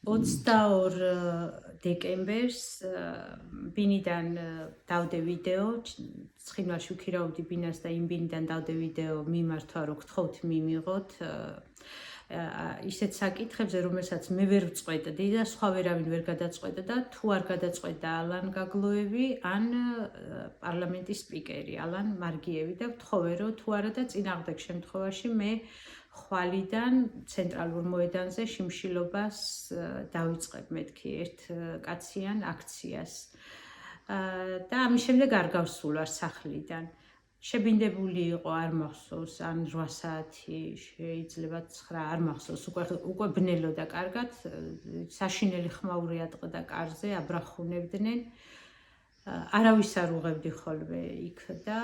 22 დეკემბერს ბინიდან დავდე ვიდეო, ცხინვალში ვქირავდი ბინას და იმ ბინიდან დავდე ვიდეო მიმართვა, რომ გთხოვთ მიმიღოთ ისეთ საკითხებზე, რომელსაც მე ვერ ვწყვეტდი და სხვა ვერავინ ვერ გადაწყვეტდა და თუ არ გადაწყვეტდა ალან გაგლოევი ან პარლამენტის სპიკერი ალან მარგიევი და ვთხოვე, რომ თუ არა და წინააღმდეგ შემთხვევაში მე ხვალიდან ცენტრალურ მოედანზე შიმშილობას დავიწყებ მეთქი ერთ კაციან აქციას და ამის შემდეგ არ გავსულ ვარ სახლიდან. შებინდებული იყო, არ მახსოვს, ან 8 საათი, შეიძლება 9, არ მახსოვს, უკვე ბნელოდა კარგად, საშინელი ხმაური ატყდა კარზე, აბრახუნებდნენ. არავის არ უღებდი ხოლმე იქ და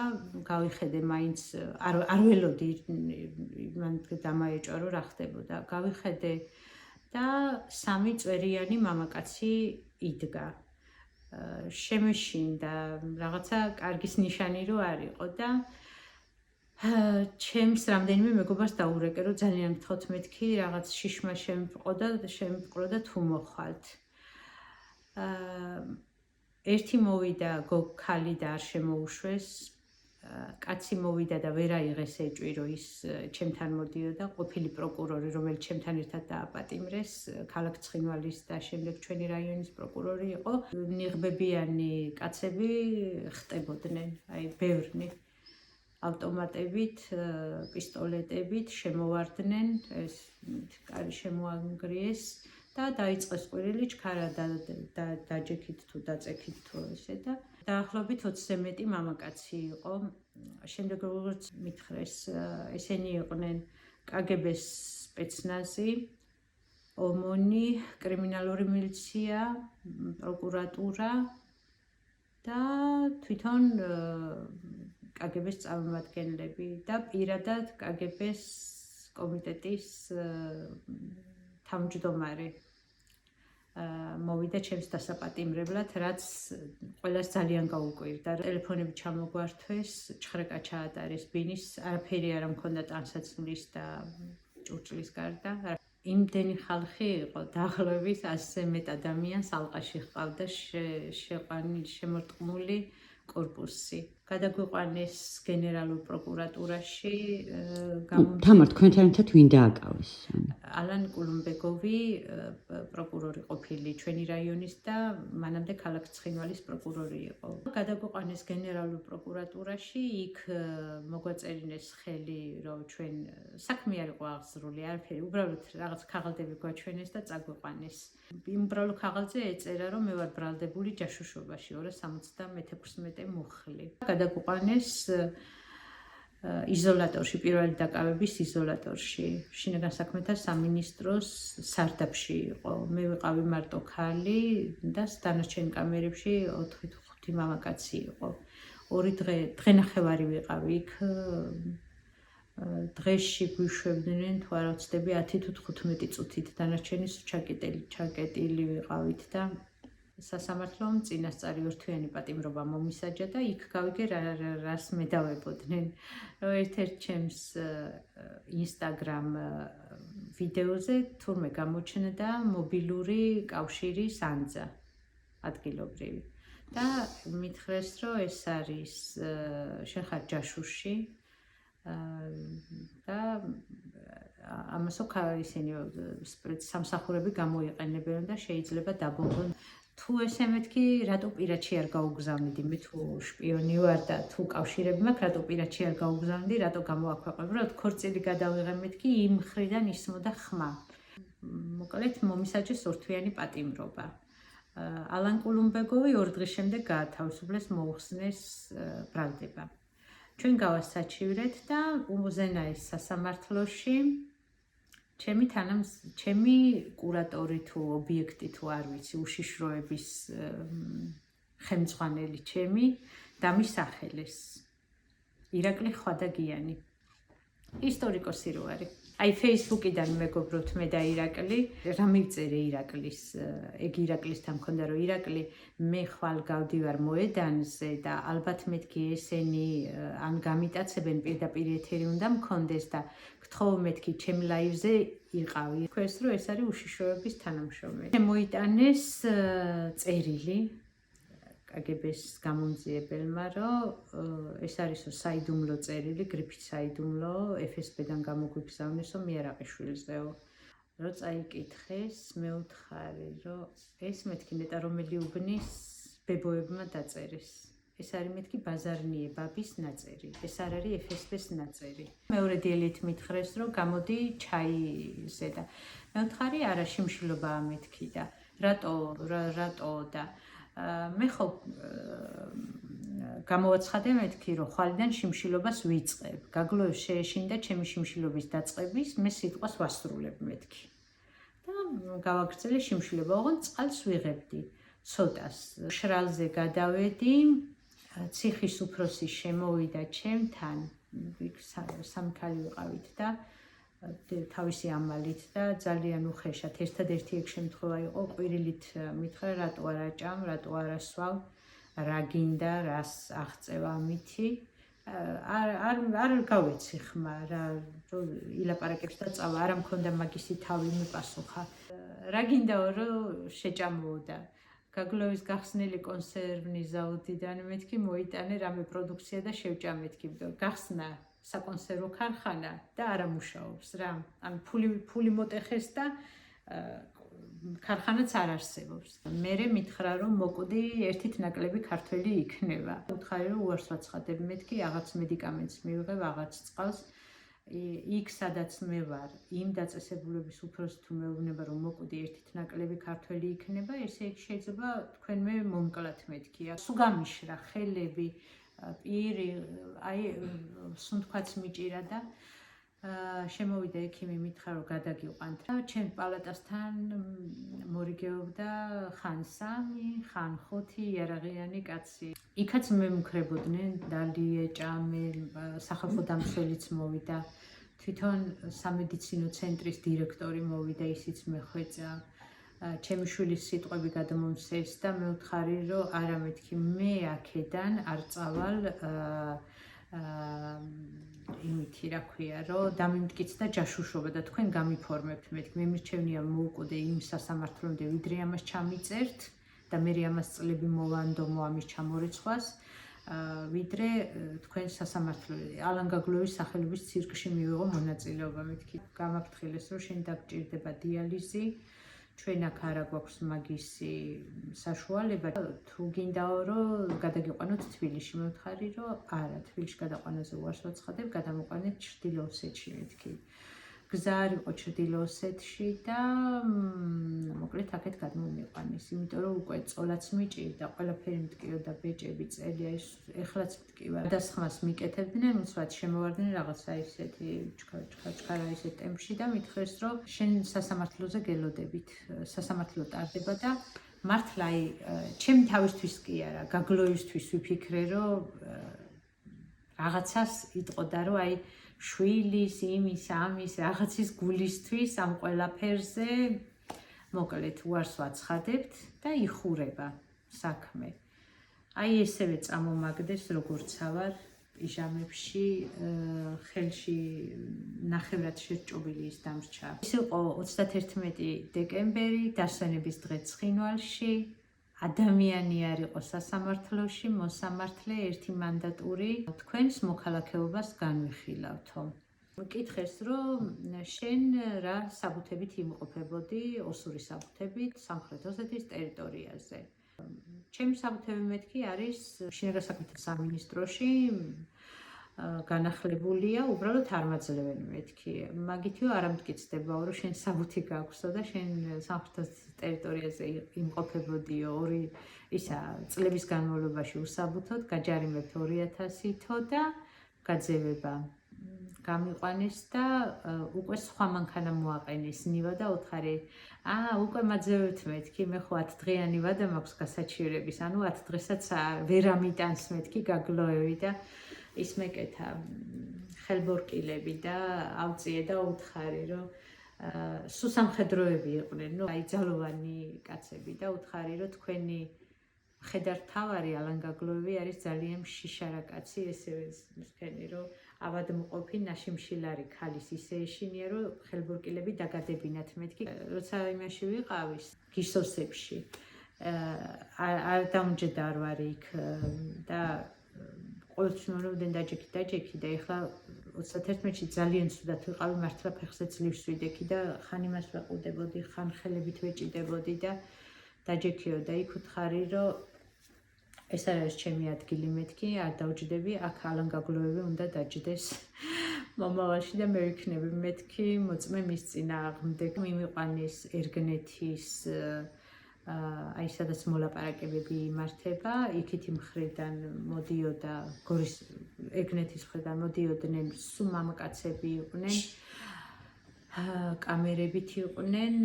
გავიხედე მაინც არ ველოდი მან დამაეჭვა რომ რა ხდებოდა. გავიხედე და 3 წვერიანი მამაკაცი იდგა. შემეშინდა რაღაცა კარგის ნიშანი რო არ იყო და ჩემს რამდენიმე მეგობარს დაურეკე რომ ძალიან მითხოთ მეთქი რაღაც შიშმა შემპყრო და თუ მოხვალთ. ერთი მოვიდა ქალი და არ შემოუშვეს, კაცი მოვიდა და ვერ აიღეს ეჭვი რომ ის ჩემთან მოდიოდა, ყოფილი პროკურორი რომელიც ჩემთან ერთად დააპატიმრეს, ქალაქ ცხინვალის და შემდეგ ჩვენი რაიონის პროკურორი იყო. ნიღბებიანი კაცები ხტებოდნენ, აი ბევრნი ავტომატებით, პისტოლეტებით შემოვარდნენ, ეს კარი შემოანგრიეს და დაიწყეს ყვირილი ჩქარა დაჯექით თუ დაწექით თუ ესე და დაახლოებით 20-ზე მეტი მამაკაცი იყო. შემდეგ როგორც მითხრეს, ესენი იყვნენ კგბ-ს სპეცნაზი, ომონი, კრიმინალური მილიცია, პროკურატურა და თვითონ კგბ-ს წარმომადგენლები და პირადად კგბ-ს კომიტეტის თავმჯდომარე მოვიდა ჩემს დასაპატიმრებლად, რაც ყველას ძალიან გაუკვირდა. ტელეფონები ჩამოგვართვეს, ჭხრეკა ჩაატარეს ბინის, არაფერი არ მქონდა ტანსაცმლის და ჭურჭლის გარდა. იმდენი ხალხი იყო, დაახლოებით 100-ზე მეტ ადამიანს ალყაში ჰყავდა შემორტყმული კორპუსი. გადაგვიყვანეს გენერალურ პროკურატურაში. თამარ, თქვენთან ერთად ვინ დააკავეს? ალან კულუმბეგოვი, პროკურორი ყოფილი ჩვენი რაიონის და მანამდე ქალაქ ცხინვალის პროკურორი იყო. გადაგვიყვანეს გენერალურ პროკურატურაში, იქ მოგვაწერინეს ხელი, რომ ჩვენ საქმე არ იყო აღზრული, არაფერი, უბრალოდ რაღაც ქაღალდები გვაჩვენეს და წაგვიყვანეს. იმ უბრალო ქაღალდზე ეწერა, რომ მე ვარ ბრალდებული ჯაშუშობაში 276 მუხლი. გადაგვიყვანეს იზოლატორში, პირველი დაკავების იზოლატორში, შინაგან საქმეთა სამინისტროს სარდაფში იყო. მე ვიყავი მარტო ქალი და დანარჩენ კამერებში 4-5 მამაკაცი იყო. 2 დღენახევარი ვიყავი იქ. დღეში გვიშვებდნენ, თუ არ ვცდები 10 თუ 15 წუთით, დანარჩენი ჩაკეტილი ვიყავით და სასამართლომ წინასწარი ორთვიანი პატიმრობა მომისაჯა და იქ გავიგე რას მედავებოდნენ. რომ ერთ-ერთ ჩემს ინსტაგრამ ვიდეოზე თურმე გამოჩნდა მობილური კავშირის ანძა ადგილობრივი და მითხრეს, რომ ეს არის შენ ხარ ჯაშუში და ამასო ისინი სამსახურები გამოიყენებენ და შეიძლება დაბომბონ. თუ ესე მეთქი, რატო პირადში არ გაუგზავნიდი, მე თუ შპიონი ვარ და თუ კავშირები მაქვს, რატო პირადში არ გაუგზავნიდი, რატო გამოაქვეყნებ, რომ ქორწილი გადავიღე მეთქი, იმ მხრიდან ისმოდა ხმა. მოკლედ მომისაჯეს ორთვიანი პატიმრობა. ალან კულუმბეგოვი 2 დღის შემდეგ გაათავისუფლეს, მოუხსნეს ბრალდება. ჩვენ გავასაჩივრეთ და უზენაეს სასამართლოში ჩემი კურატორი თუ ობიექტი თუ არ ვიცი, უშიშროების ხელმძღვანელი ჩემი დამისახელეს. ირაკლი ხვადაგიანი. ისტორიკოსი რო არის. აი Facebook-იდან მეგობრობთ მე და ირაკლი, რა მივწერე ირაკლის, ეგ ირაკლისთან მქონდა რომ ირაკლი მე ხვალ გავდივარ მოედანზე და ალბათ მეთქი ესენი ან გამიტაცებენ პირდაპირ ეთერი უნდა მქონდეს და გთხოვ მეთქი ჩემ ლაივზე იყავი. თქვენს რომ ეს არის უშიშროების თანამშრომელი. მოიტანეს წერილი კგბ-ს გამომძიებელმა, რომ ეს არისო საიდუმლო წერილი, გრიფით საიდუმლო, FSB-დან გამოგვიგზავნესო მიარაყიშვილზეო. რომ წაიკითხეს, მე ვთხარი, რომ ეს მეთქი ნეტა რომელი უბნის ბებოებმა დაწერეს. ეს არის მეთქი ბაზარნიე ბაბის ნაწერი. ეს არ არის FSB-ს ნაწერი. მეორე დილით მითხრეს, რომ გამოდი ჩაიზე და მე ვთხარი, არა შიმშილობაა მეთქი და რატო და მე ხო გამოვაცხადე მეთქი, რომ ხვალიდან შიმშილობას ვიწყებ. გაგლოევს შეეშინდა ჩემი შიმშილობის დაწყების, მე სიტყვას ვასრულებ მეთქი. და გავაგრძელე შიმშილობა, ოღონდ წყალს ვიღებდი. ცოტას შრალზე გადავედი, ციხის უფროსი შემოვიდა ჩემთან, სამი ქალი ვიყავით და თავისი ამალით და ძალიან უხეშად. ერთადერთი ეგ შემთხვევა იყო, ყვირილით მითხრა, რატო არ აჭამ, რატო არ ასვავ, რა გინდა, რას აღწევ ამითი. არ გავეცი ხმა, რა ილაპარაკებს და წავა, არა მქონდა მაგისი თავი მიპასუხა. რა გინდაო, რომ შეჭამო და გაგლოვის გახსნილი კონსერვნის ზაუდიდან მეთქი მოიტანე რამე პროდუქცია და შევჭამ მეთქი, გახსნა საკონსერვო ქარხანა და არ ამუშაობს რა. ან ფული მოტეხეს და ქარხანაც არ არსებობს. მერე მითხრა რომ მოკვდი ერთით ნაკლები ქართველი იქნება. უთხარი რომ უარს ვაცხადებ მეთქი, რაღაც მედიკამენტს მივიღებ, რაღაც წყალს. იქ სადაც მე ვარ, იმ დაწესებულების უფროსი თუ მეუბნება რომ მოკვდი ერთით ნაკლები ქართველი იქნება, ესე იქ შეიძლება თქვენმე მომკლათ მეთქი. სულ გამიშრა ხელები, პირი, აი სუნთქვაც მიჭირა და შემოვიდა ექიმი მითხრა რომ გადაგიყვანთ. ჩემ პალატასთან მორიგეობდა ხან 3, ხან 5 იარაღიანი კაცი. იქაც მემუქრებოდნენ, დალი ეჭამე, სახალხო დამცველიც მოვიდა. თვითონ სამედიცინო ცენტრის დირექტორი მოვიდა, ისიც მეხვეწა. ჩემი შვილის სიტყვები გადამომცეს და მე ვთხარი რომ არა მეთქი, მე აქედან არ წავალ იმითი რა ქვია, რომ დამიმტკიც და ჯაშუშობა და თქვენ გამიფორმებთ მეთქი. მე მირჩევნია მოუკვდე იმ სასამართლომდე, ვიდრე ამას ჩამიწერთ და მე ამას წლები მოვანდომო ამის ჩამორიცხვას, ვიდრე თქვენ სასამართლოზე. ალან გაგლოვის სახელობის ცირკში მივიღო მონაწილეობა მეთქი. გამაფრთხილეს რომ შენ დაგჭირდება დიალიზი. ჩვენ აქ არა გვაქვს მაგისი საშუალება. თუ გინდაო რომ გადაგიყვანოთ თბილისში, მე ვთხარი რომ არა, თბილისში გადაყვანაზე უარს ვაცხადებ, გადამოყვანეთ ჩრდილო ოსეთში მეთქი. გზა არ იყო ჩრდილო ოსეთში და მოკლედ აქეთ გადმომიყვანეს, იმიტომ რომ უკვე წოლაც მიჭირდა, ყველაფერი მტკიოდა, ბეჭები, წელი, აი ეხლაც მტკივა. დასხმას მიკეთებდნენ, უცბად შემოვარდნენ რაღაცა ისეთი ჩქარა ისეთ ტემპში და მითხრეს რომ შენ სასამართლოზე გელოდებით, სასამართლო ტარდება და მართლა აი ჩემი თავისთვის კი არა, გაგლოისთვის ვიფიქრე რომ რაღაცას იტყოდა რომ აი შვილის, იმის, ამის, რაღაცის გულისთვის ამ ყველაფერზე მოკლედ უარს ვაცხადებთ და იხურება საქმე. აი ესევე წამომაგდეს როგორც ავარ პიჟამებში, ხელში ნახევრად შეჭობილი ის დამრჩა. ის იყო 31 დეკემბერი, დასვენების დღე ცხინვალში. ადამიანი არ იყო სასამართლოში, მოსამართლე ერთი მანდატური თქვენს მოქალაქეობას განვიხილავთო. მკითხეს რომ შენ რა საბუთებით იმყოფებოდი, ოსური საბუთებით სამხრეთ ოსეთის ტერიტორიაზე. ჩემი საბუთები მეთქი არის შინაგან საქმეთა სამინისტროში განახლებულია, უბრალოდ არ მაძლევენ მეთქი. მაგითო არ ამტკიცდებაო რომ შენ საბუთი გაქვსო და შენ სამხრეთ ტერიტორიაზე იმყოფებოდიო 2 ისა წლების განმავლობაში უსაბუთოდ, გაჯარიმებთ 2000-თო და გაძევება გამიყვანეს და უკვე სხვა მანქანა მოაყენეს ნივა და უთხარი უკვე მაძევებთ მეთქი, მე ხო 10 დღიანი ვადა მაქვს გასაჩივრების, ანუ 10 დღესაც ვერ ამიტანს მეთქი გაგლოევი და ის მეკეთა ხელბორკილები და ავწიე და უთხარი, რომ სულ სამხედროები იყვნენ, აი ძალოვანი კაცები და უთხარი, რომ თქვენი მხედართმთავარი ალან გაგლოევი არის ძალიან შიშარა კაცი, ესევე თქვენი, რომ ავადმყოფი ნაშიმშილარი ქალის ისე ეშინია, რომ ხელბორკილები დაგადებინათ მეთქი, როცა იმაში ვიყავის გისოსებში. არ დამჯდა არ ვარ იქ და ყოველთვის მომდენ დაჯექი და ეხლა 31-ში ძალიან ცუდად ვიყავი, მართლა ფეხზე ძლივს ვიდექი და ხან იმას ვეყუდებოდი, ხან ხელებით ვეჭიდებოდი და დაჯექიო და იქ ვთხარი, რომ ეს არის ჩემი ადგილი მეთქი, არ დავჯდები, აქ ალან გაგლოევი უნდა დაჯდეს მომავალში და მე ვიქნები მეთქი მოწმე მის წინააღმდეგ. მიმიყვანის ერგნეთის აი სადაც მოლაპარაკებები იმართება, იქითი მხრიდან მოდიოდა გორის ერგნეთის მხრიდან მოდიოდნენ სულ მამაკაცები იყვნენ, კამერებით იყვნენ,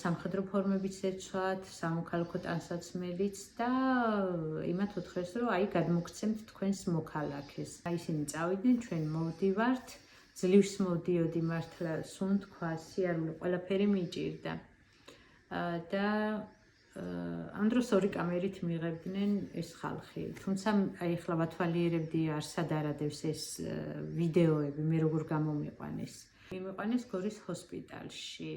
სამხედრო ფორმებიც ეცვათ, სამოქალაქო ტანსაცმელიც და იმათ უთხრეს, რომ აი გადმოგცემთ თქვენს მოქალაქეს. აი ისინი წავიდნენ, ჩვენ მოვდივართ, ძლივს მოვდიოდი მართლა, სულ თქვა, სიარული ყველაფერი მიჭირდა. და ამ დროს ორი კამერით მიღებდნენ ეს ხალხი. თუმცა აი ახლა ვათვალიერებდი არსად არადევს ეს ვიდეოები, მე როგორ გამომიყვანეს. მიმიყვანეს გორის ჰოსპიტალში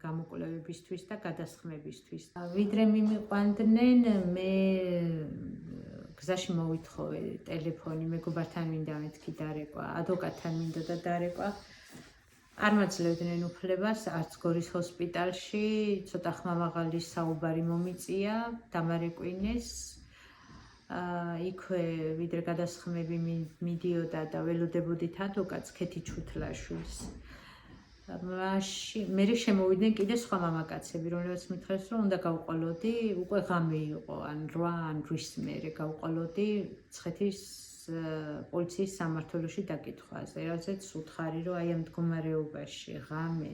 გამოკვლევებისთვის და გადასხმებისთვის. ვიდრე მიმიყვანდნენ, მე გზაში მოვითხოვე ტელეფონი, მეგობართან მინდა მეთქი დარეკვა, ადვოკატთან მინდოდა დარეკვა. არ მაძლევდნენ უფლებას, არც გორის ჰოსპიტალში, ცოტა ხმამაღალი საუბარი მომიწია, დამარეკვინეს. იქვე ვიდრე გადასხმები მიდიოდა და ველოდებოდით ადვოკატს ქეთი ჩუთლაშვილს. მე შემოვიდნენ კიდე სხვა მამაკაცები, რომლებიც მითხრეს, რომ უნდა გავყოლოდი, უკვე ღამე იყო, ან 8 ან 8-ის მერე გავყოლოდი ცხეთის პოლიციის სამმართველოში დაკითხვაზე, რაზეც უთხარი, რომ აი ამ მდგომარეობაში ღამე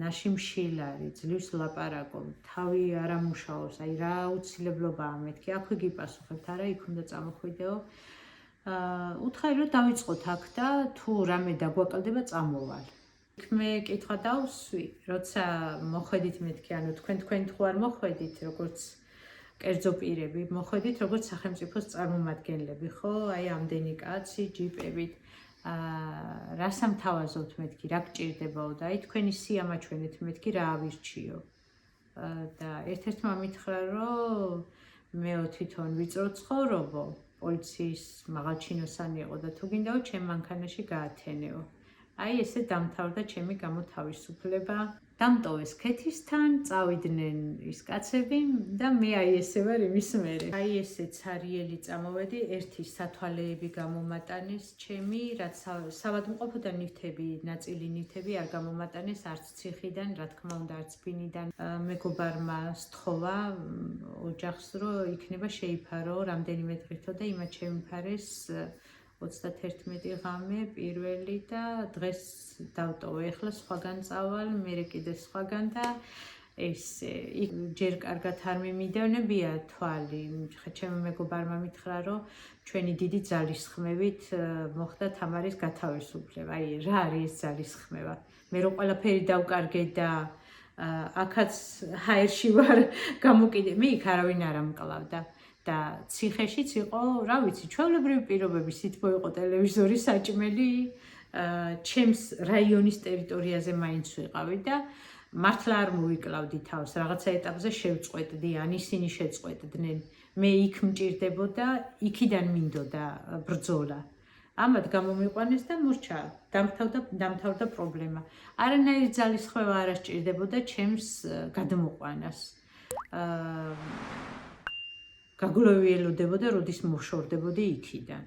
ნაშიმშილარი, ძლივს ლაპარაკობ, თავი არ ამუშაობს, აი რა აუცილებლობაა მეთქი, აქვე გიპასუხებთ, არა იქ უნდა წამოხვიდეო. უთხარი, რომ დავიწყოთ აქ და თუ რამე დაგვაკლდება, წამოვალ. იქ მე კითხვა დავსვი, როცა მოხვედით მეთქი, ანუ თქვენ თუ არ მოხვედით, როგორც კერძო პირები, მოხვედით როგორც სახელმწიფოს წარმომადგენლები, ხო? აი ამდენი კაცი ჯიპებით. რას ამთავაზობთ მეთქი, რა გჭირდებაო და აი თქვენი სიამაჩვენეთ მეთქი რა ავირჩიო. და ერთ-ერთმა მითხრა, რომ მეო თვითონ ვიწრო ცხოვრობო, პოლიციის მაღალჩინოსანი იყო და თუ გინდაო ჩემ მანქანაში გაათენეო. აი ესე დამთავრდა ჩემი გამოთავისუფლება. დამტოვეს ქეთისთან, წავიდნენ ის კაცები და მე აი ესე ვარ იმის მერე. აი ესე ცარიელი წამოვედი, ერთი სათვალეები გამომატანეს ჩემი, რაც სავადმყოფო და ნივთები, ნაწილი ნივთები არ გამომატანეს არც ციხიდან, რა თქმა უნდა, არც ბინიდან. მეგობარმა სთხოვა ოჯახს, რომ იქნება შეიფარო რამდენიმე დღითო და იმათ შემიფარეს 31 ღამე პირველი და დღეს დავტოვე. ეხლა სხვაგან წავალ, მერე კიდე სხვაგან და ესე ჯერ კარგად არ მიმიდევნებია თვალი. ჩემო მეგობარმა მითხრა, რომ ჩვენი დიდი ძალისხმევით მოხდა თამარის გათავისუფლება. აი რა არის ეს ძალისხმევა? მე რო ყველაფერი დავკარგე და აქაც ჰაერში ვარ გამოკიდე, მე იქ არავინ არ ამკლავდა. და ციხეშიც იყო, რა ვიცი, ჩვეულებრივი პირობები, სითბო იყო ტელევიზორი საჭმელი, ჩემს რაიონის ტერიტორიაზე მაინც ვიყავი და მართლა არ მოვიკლავდი თავს, რაღაცა ეტაპზე შევწყვეტდი, ან ისინი შეწყვეტდნენ. მე იქ მჭირდებოდა, იქიდან მინდოდა ბრძოლა. ამათ გამომიყვანეს და მორჩა, დამთავრდა პრობლემა. არანაირი ძალისხმევა არ ასჭირდებოდა ჩემს გადმოყვანას. გაგლოევი ელოდებოდა, როდის მოშორდებოდი იქიდან.